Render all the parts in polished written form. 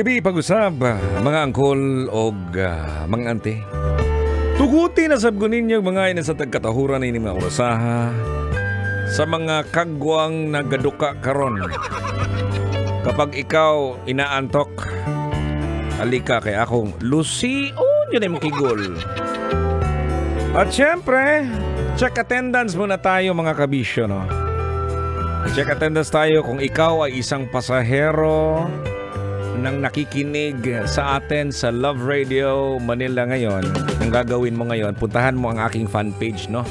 gabi pag-usab, mga angkol o mga ante. Tuguti na sabgon ninyo mga ina sa tagkatahuran ni mga orasaha sa mga kagwang nagaduka karon. Kapag ikaw inaantok, alika kay akong Lucy, yun ay makigol. At syempre, check attendance muna tayo mga kabisyo, no? Check attendance tayo kung ikaw ay isang pasahero nang nakikinig sa atin sa Love Radio Manila ngayon. Ang gagawin mo ngayon, puntahan mo ang aking fan page, no?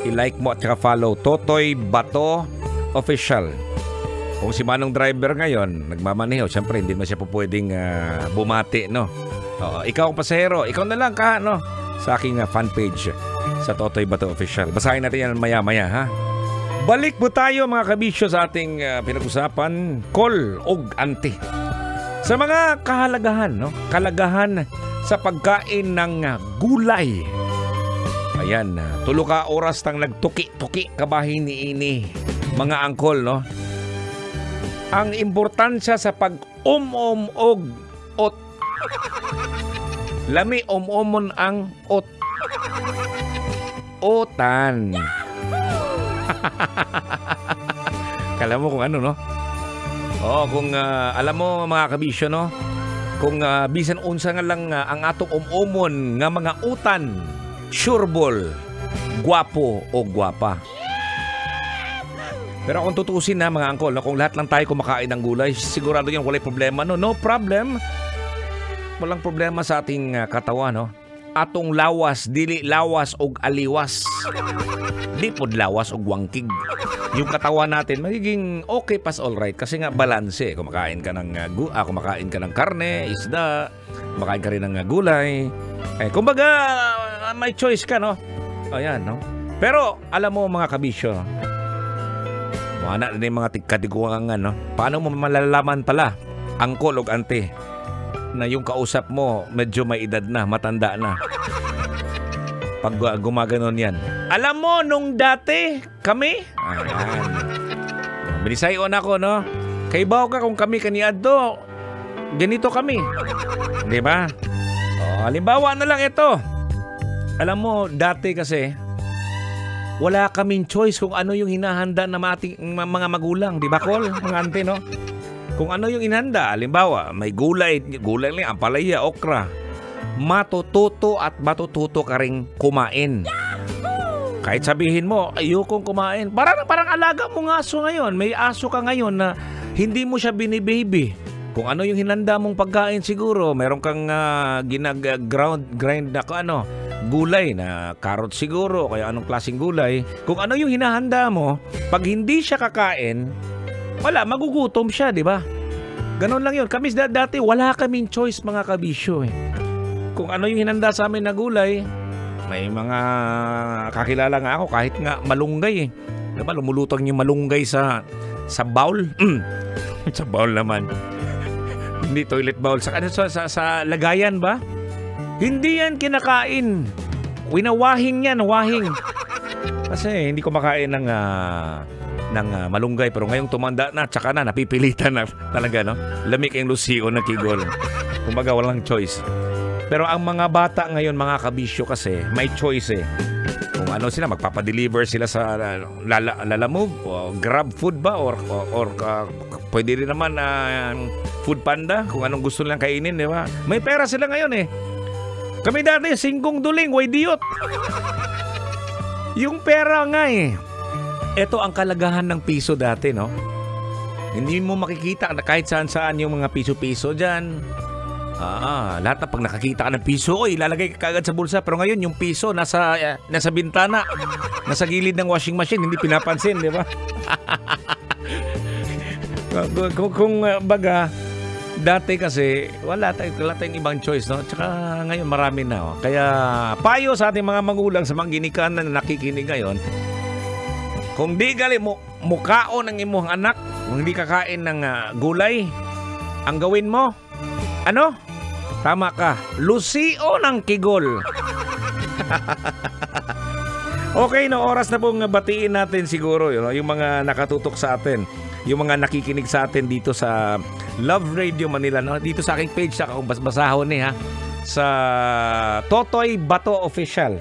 I-like mo at saka follow Totoy Bato Official. Kung si Manong Driver ngayon nagmamaneho, syempre hindi mo siya po pwedeng bumati, no? Ikaw ang pasahero, ikaw na lang ka, no? Sa aking fan page sa Totoy Bato Official. Basahin natin yan maya-maya, ha? Balik po tayo mga kabisyo sa ating pinag-usapan, call og ante. Sa mga kahalagahan, no? Kalagahan sa pagkain ng gulay. Ayan, tulo ka oras tang nagtuki-tuki kabahin ni ini, mga angkol, no? Ang importansya sa pag-og ot. Lami omon ang ot. Otan. Kala mo kung ano, no? Kung alam mo mga kabisyo, no? Kung bisan unsa nga lang ang atong omon nga mga utan, sureball, gwapo o gwapa. Pero kung tutusin na mga angkol, no? Kung lahat lang tayo kumakain ng gulay, sigurado yan walay problema, no? No problem. Walang problema sa ating katawan, no? Atong lawas, dili lawas og aliwas. Di pod lawas og wangkig. Yung katawan natin magiging okay pas alright kasi nga balanse. Kumakain ka ng kumakain ka ng karne, isda, kumakain ka rin ng gulay. Kumbaga may choice ka, no? Ayan, no? Pero alam mo mga kabisyo, wala na yung mga tigkadiguangan, no? Paano mo malalaman pala, angkol og ante, na yung kausap mo medyo may edad na, matanda na? Pag gumaganon yan. Alam mo, nung dati, kami, ayan, binisayon ako, no? Kaibaw ka kung kami kaniadto, ganito kami. Di ba? Halimbawa na lang ito. Alam mo, dati kasi, wala kaming choice kung ano yung hinahanda na mga magulang. Di ba, Kol? Mga ante, no? Kung ano yung inhanda, halimbawa, may gulay lang, ampalaya, okra. Matututo at matututo ka rin kumain. Kahit sabihin mo, ayokong kumain. Parang alaga mo ng aso ngayon. May aso ka ngayon na hindi mo siya binibaby. Kung ano yung hinanda mong pagkain siguro, meron kang grind na gulay na carrot siguro, kaya anong klaseng gulay. Kung ano yung hinahanda mo, pag hindi siya kakain, wala, magugutom siya, di ba? Ganon lang yun. Kami dati, wala kaming choice mga kabisyo, Kung ano yung hinanda sa amin na gulay, may mga kakilala nga ako kahit nga malunggay, Diba? Lumulutang yung malunggay sa bowl. Sa bowl naman. Hindi toilet bowl. Sa lagayan ba? Hindi yan kinakain. Winawahing yan, wahing. Kasi hindi ko makain ng malunggay. Pero ngayong tumanda na, tsaka na, napipilitan na talaga, no? Lamig ang Lucio na kigol. Kumbaga, walang choice. Pero ang mga bata ngayon, mga kabisyo kasi, may choice Kung ano sila, magpapadeliver sila sa Lalamove, o Grab Food ba? Or pwede rin naman Food Panda, kung anong gusto nilang kainin, di ba? May pera sila ngayon Kami dati, 5 duling, way diyot. Yung pera nga Ito ang kalagahan ng piso dati, no? Hindi mo makikita na kahit saan-saan yung mga piso-piso dyan. Lahat na pag nakakita ka ng piso, ilalagay ka kagad sa bulsa. Pero ngayon, yung piso nasa bintana, nasa gilid ng washing machine, hindi pinapansin, di ba? kung baga, dati kasi, wala tayong ibang choice, no? Tsaka ngayon, marami na. Kaya, payo sa ating mga magulang, sa mga ginikanan na nakikinig ngayon, kung di gali mukaon ng imong anak, kung hindi kakain ng gulay, ang gawin mo, ano? Tama ka. Lucio ng kigol. Okay, no, oras na pong batiin natin siguro yung mga nakatutok sa atin, yung mga nakikinig sa atin dito sa Love Radio Manila, no? Dito sa aking page, saka kung basahon ha, sa Totoy Bato Official.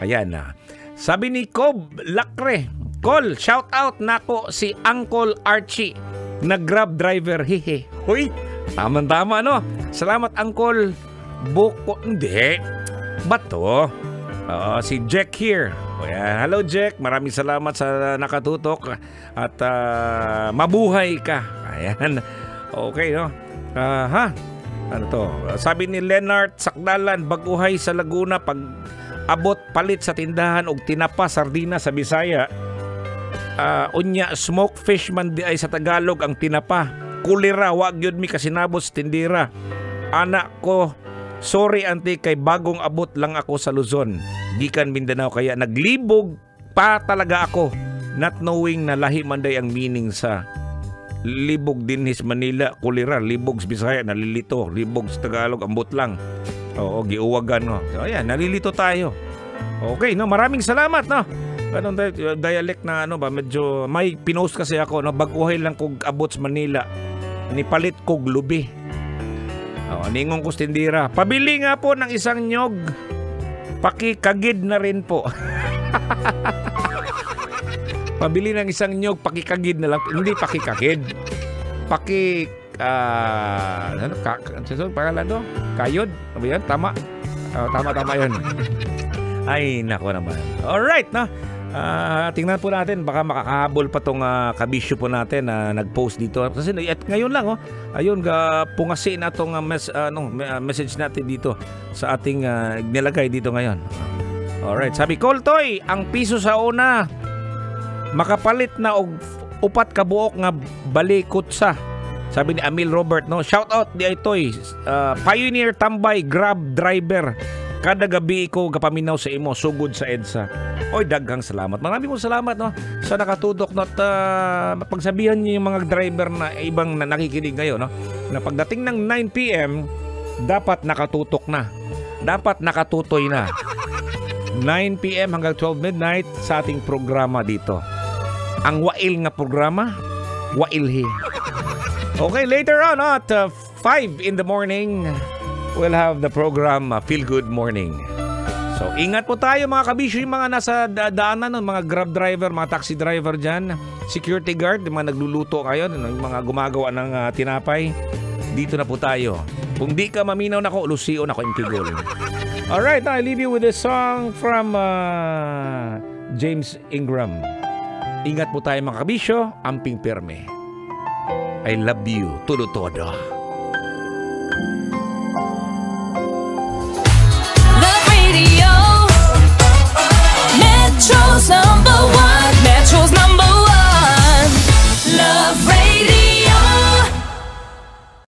Ayan na. Sabi ni Cob Lacre, Call, shout out nako si Uncle Archie na Grab driver. Hehe. Hoy, tama-tama no. Salamat Uncle Buko. Hindi. Bato. Si Jack here. Ayan. Hello Jack, maraming salamat sa nakatutok at mabuhay ka. Ayan. Okay no. Ano to? Sabi ni Leonard Sakdalan, baguhay sa Laguna, pag abot palit sa tindahan og tinapa sardina sa Bisaya. Unya smoke fish man di ay sa Tagalog ang tinapa. Kulira wag yun mi kasinabot sa tindira. Anak ko, sorry auntie kay bagong abot lang ako sa Luzon. Gikan Mindanao kaya naglibog pa talaga ako. Not knowing na lahi man day ang meaning sa libog dinhis Manila, kulira, libog sa Bisaya, nalilito, libog sa Tagalog, ambot lang. Oo, giuwagan no. So ayan, nalilito tayo. Okay, no, maraming salamat no. Anong dialect na ano ba, medyo may pinost kasi ako no, baguhay lang kog abot sa Manila. Ni palit kog lubi. Ningong ko tindira. Pabili nga po ng isang nyog. Pakikagid na rin po. Pabili ng isang nyog, pakikagid na lang. Hindi pakikagid. Ano pangalan to? Kayod? Ano yan? Tama. Tama yun. Ay, nako naman. Alright, no? Tingnan po natin. Baka makakahabol pa tong kabisyo po natin na nag-post dito. Kasi at ngayon lang, ayun, pungasin na tong message natin dito sa ating nilagay dito ngayon. Alright. Sabi, Coltoy, ang piso sa una, makapalit na og upat ka buok nga balikot sa. Sabi ni Amil Robert, no? Shout out di itoy. Pioneer Tambay Grab driver. Kada gabi ko kapaminaw sa imo sugod sa EDSA. Oy, daghang salamat. Maraming salamat no sa nakatudok no, at pagsabihan niyo yung mga driver na ibang na nakikinig ngayon no, na pagdating ng 9 PM dapat nakatutok na. Dapat nakatutoy na. 9 PM hanggang 12 midnight sa ating programa dito. Ang wail nga programa, wailhi. Okay, later on at 5 in the morning, we'll have the program Feel Good Morning. So, ingat po tayo mga kabisyo, yung mga nasa daanan, mga grab driver, mga taxi driver dyan, security guard, yung mga nagluluto kayo, yung mga gumagawa ng tinapay, dito na po tayo. Kung di ka maminaw na ko, Lucio na ko yung tigol. Alright, I leave you with a song from James Ingram. Ingat po tayo mga kabisyo, amping perme. I love you, todo-todo.